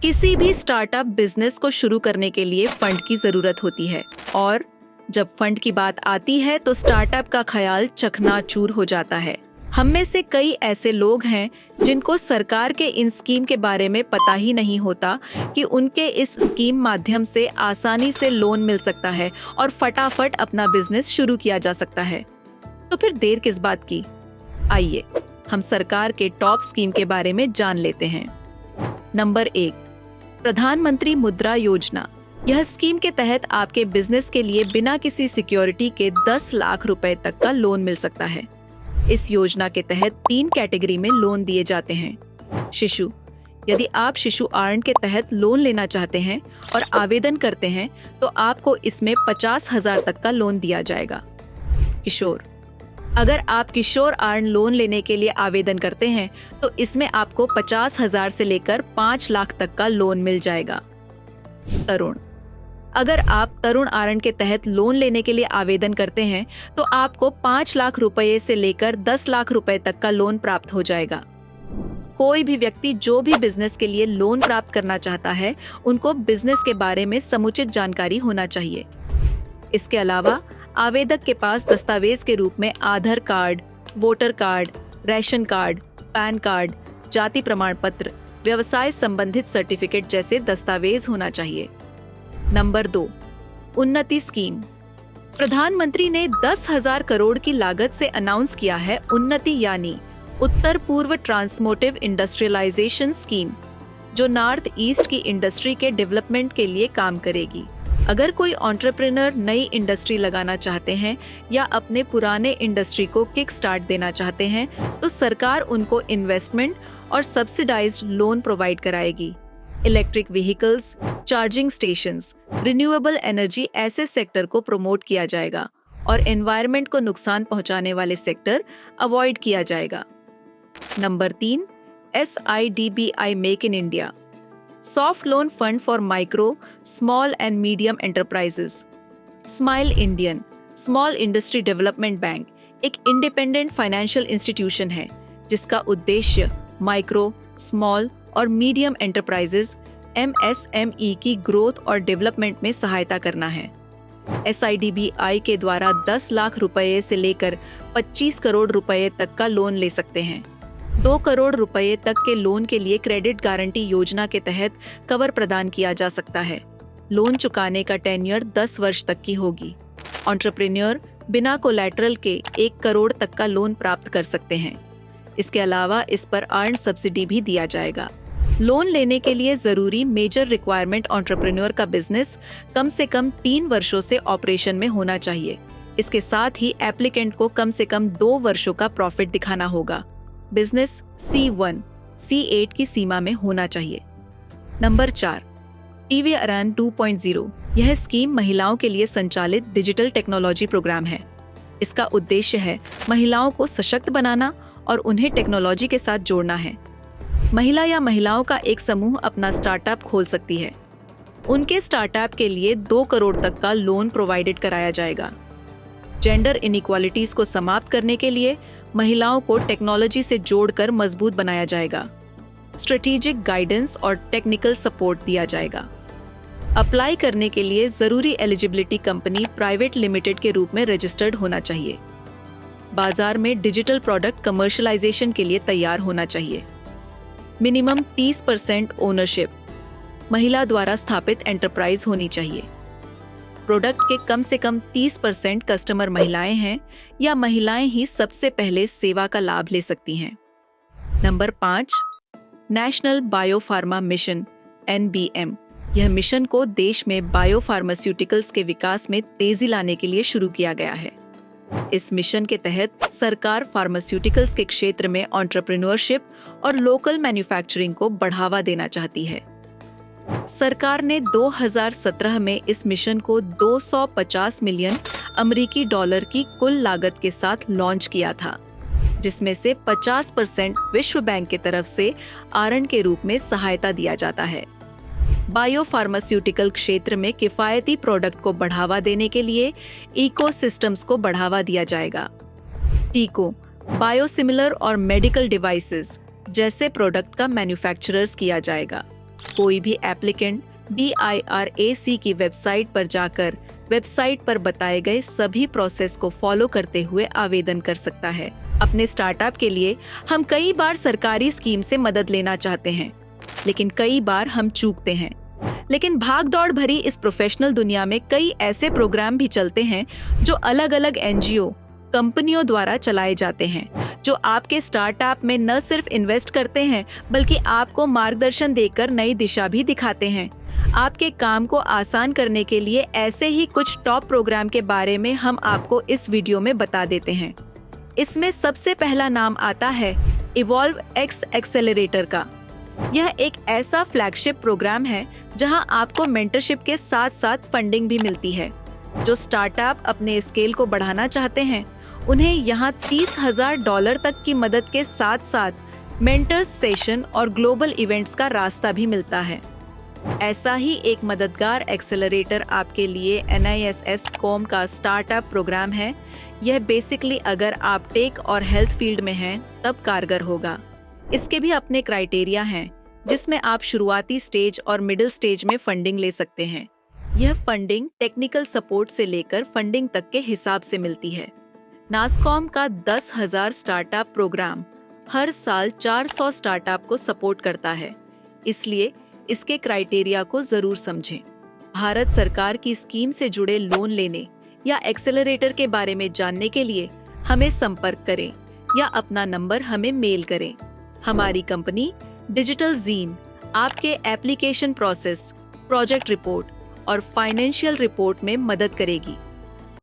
किसी भी startup business को शुरू करने के लिए फंड की जरूरत होती है और जब फंड की बात आती है तो स्टार्टअप का ख्याल चकनाचूर हो जाता है। हम में से कई ऐसे लोग हैं जिनको सरकार के इन स्कीम के बारे में पता ही नहीं होता कि उनके इस स्कीम माध्यम से आसानी से लोन मिल सकता है और फटाफट अपना बिजनेस शुरू किया जा सकता है। तो फिर देर किस बात की? आइए हम सरकार के टॉप स्कीम के बारे में जान लेते हैं। नंबर 1, प्रधानमंत्री मुद्रा योजना। यह स्कीम के तहत आपके बिजनेस के लिए बिना किसी सिक्योरिटी के 10 लाख रुपए तक का लोन मिल सकता है। इस योजना के तहत 3 कैटेगरी में लोन दिए जाते हैं। शिशु, यदि आप शिशु आर्न के तहत लोन लेना चाहते हैं और आवेदन करते हैं तो आपको इसमें 50,000 तक का लोन दिया जाएगा। किशोर, अगर आप किशोर आर्न लोन लेने के लिए आवेदन करते हैं तो इसमें आपको 50,000 से लेकर 5 लाख तक का लोन मिल जाएगा। तरुण, अगर आप तरुण आर्न के तहत लोन लेने के लिए आवेदन करते हैं तो आपको 5 लाख रुपए से लेकर 10 लाख रुपए तक का लोन प्राप्त हो जाएगा। कोई भी व्यक्ति जो भी बिजनेस के लिए लोन प्राप्त करना चाहता है उनको बिजनेस के बारे में समुचित जानकारी होना चाहिए। इसके अलावा आवेदक के पास दस्तावेज के रूप में Aadhaar card, voter card, ration card, PAN card, जाति प्रमाण पत्र, व्यवसाय संबंधित सर्टिफिकेट जैसे दस्तावेज होना चाहिए। नंबर 2, उन्नति स्कीम। प्रधानमंत्री ने 10,000 करोड़ की लागत से अनाउंस किया है उन्नति यानी उत्तर पूर्व ट्रांसमोटिव इंडस्ट्रियलाइजेशन स्कीम, जो नॉर्थ ईस्ट की इंडस्ट्री के डेवलपमेंट के लिए काम करेगी। अगर कोई एंटरप्रेन्योर नई इंडस्ट्री लगाना चाहते हैं या अपने पुराने इंडस्ट्री को किक स्टार्ट देना चाहते हैं तो सरकार उनको इन्वेस्टमेंट और सब्सिडाइज्ड लोन प्रोवाइड कराएगी। Electric vehicles, charging stations, renewable energy ऐसे सेक्टर को प्रमोट किया जाएगा और एनवायरनमेंट को नुकसान पहुंचाने वाले सेक्टर अवॉइड किया जाएगा। Number 3, SIDBI make in India, soft loan fund for micro, small and medium enterprises. Smile Indian small industry development bank एक इंडिपेंडेंट फाइनेंशियल इंस्टीट्यूशन है जिसका उद्देश्य माइक्रो, स्मॉल और मीडियम एंटरप्राइजेस MSME की ग्रोथ और development में सहायता करना है। SIDBI के द्वारा 10 लाख रुपए से लेकर 25 करोड़ रुपए तक का लोन ले सकते हैं। 2 करोड़ रुपए तक के लोन के लिए क्रेडिट गारंटी योजना के तहत कवर प्रदान किया जा सकता है। लोन चुकाने का टेन्योर 10 वर्ष तक की होगी। एंटरप्रेन्योर बिना कोलैटरल के 1 करोड़ तक का लोन प्राप्त कर सकते हैं। इसके अलावा इस पर अर्न सब्सिडी भी दिया जाएगा। लोन लेने के लिए जरूरी मेजर रिक्वायरमेंट एंटरप्रेन्योर का बिजनेस कम से कम 3 वर्षों से ऑपरेशन में होना चाहिए। इसके साथ ही एप्लीकेंट को कम से कम 2 वर्षों का प्रॉफिट दिखाना होगा। बिजनेस C1, C8 की सीमा में होना चाहिए। Number 4, TV Aran 2.0। यह स्कीम महिलाओं के लिए संचालित डिजिटल टेक्नोलॉजी प्रोग्राम है। इसका उद्देश्य है महिलाओं को सशक्त बनाना और उन्हें टेक्नोलॉजी के साथ जोड़ना है। महिला या महिलाओं का एक समूह अपना स्टार्टअप खोल सकती है। उनके स्टार्टअप के लिए 2 करोड़ तक का लोन प्रोवाइडेड कराया जाएगा। जेंडर इनइक्वालिटीज को समाप्त करने के लिए महिलाओं को टेक्नोलॉजी से जोड़कर मजबूत बनाया जाएगा। स्ट्रेटेजिक गाइडेंस और टेक्निकल सपोर्ट दिया जाएगा। अप्लाई करने के लिए जरूरी एलिजिबिलिटी कंपनी प्राइवेट लिमिटेड के रूप में रजिस्टर्ड होना चाहिए। बाजार में डिजिटल प्रोडक्ट कमर्शियलाइजेशन के लिए तैयार होना चाहिए। मिनिमम 30% ओनरशिप, महिला द्वारा स्थापित एंटरप्राइज होनी चाहिए। प्रोडक्ट के कम से कम 30% कस्टमर महिलाएं हैं या महिलाएं ही सबसे पहले सेवा का लाभ ले सकती हैं। Number 5, national biopharma mission NBM। यह मिशन को देश में बायोफार्मास्यूटिकल्स के विकास में तेजी लाने के लिए शुरू किया गया है। इस मिशन के तहत सरकार फार्मास्यूटिकल्स के क्षेत्र में एंटरप्रेन्योरशिप और लोकल मैन्युफैक्चरिंग को बढ़ावा देना चाहती है। सरकार ने 2017 में इस मिशन को 250 मिलियन अमेरिकी डॉलर की कुल लागत के साथ लॉन्च किया था, जिसमें से 50% विश्व बैंक की तरफ से आरएन के रूप में सहायता दिया जाता है। बायोफार्मास्यूटिकल क्षेत्र में किफायती प्रोडक्ट को बढ़ावा देने के लिए इकोसिस्टम्स को बढ़ावा दिया जाएगा। टीकों, बायोसिमिलर और मेडिकल डिवाइसेस जैसे प्रोडक्ट का मैन्युफैक्चरर्स किया जाएगा। कोई भी एप्लीकेंट BIRAC की वेबसाइट पर जाकर वेबसाइट पर बताए गए सभी प्रोसेस को फॉलो करते हुए आवेदन कर सकता है। अपने स्टार्टअप के लिए हम कई बार सरकारी स्कीम से मदद लेना चाहते हैं, लेकिन कई बार हम चूकते हैं। लेकिन भागदौड़ भरी इस प्रोफेशनल दुनिया में कई ऐसे प्रोग्राम भी चलते हैं जो अलग अलग NGO कंपनियों द्वारा चलाए जाते हैं, जो आपके स्टार्टअप में न सिर्फ इन्वेस्ट करते हैं बल्कि आपको मार्गदर्शन देकर नई दिशा भी दिखाते हैं। आपके काम को आसान करने के लिए ऐसे ही कुछ टॉप प्रोग्राम के बारे में हम आपको इस वीडियो में बता देते हैं। इसमें सबसे पहला नाम आता है इवॉल्व X एक्सेलरेटर का। यह एक ऐसा फ्लैगशिप प्रोग्राम है जहां आपको मेंटरशिप के साथ साथ फंडिंग भी मिलती है। जो स्टार्टअप अपने स्केल को बढ़ाना चाहते हैं, उन्हें यहां $30,000 तक की मदद के साथ साथ मेंटर्स सेशन और ग्लोबल इवेंट्स का रास्ता भी मिलता है। ऐसा ही एक मददगार एक्सेलरेटर आपके लिए NISS-COM का स्टार्टअप प्रोग्राम है। यह बेसिकली अगर आप टेक और हेल्थ फील्ड में हैं तब कारगर होगा। इसके भी अपने क्राइटेरिया हैं, जिसमें आप शुरुआती स्टेज और मिडिल स्टेज में फंडिंग ले सकते हैं। यह फंडिंग टेक्निकल सपोर्ट से लेकर फंडिंग तक के हिसाब से मिलती है। NASSCOM का 10,000 स्टार्टअप प्रोग्राम हर साल 400 स्टार्टअप को सपोर्ट करता है, इसलिए इसके क्राइटेरिया को जरूर समझें। भारत सरकार की स्कीम से जुड़े लोन लेने या एक्सेलरेटर के बारे में जानने के लिए हमें संपर्क करें या अपना नंबर हमें मेल करें। हमारी कंपनी डिजिटल जीन आपके एप्लीकेशन प्रोसेस, प्रोजेक्ट रिपोर्ट और फाइनेंशियल रिपोर्ट में मदद करेगी।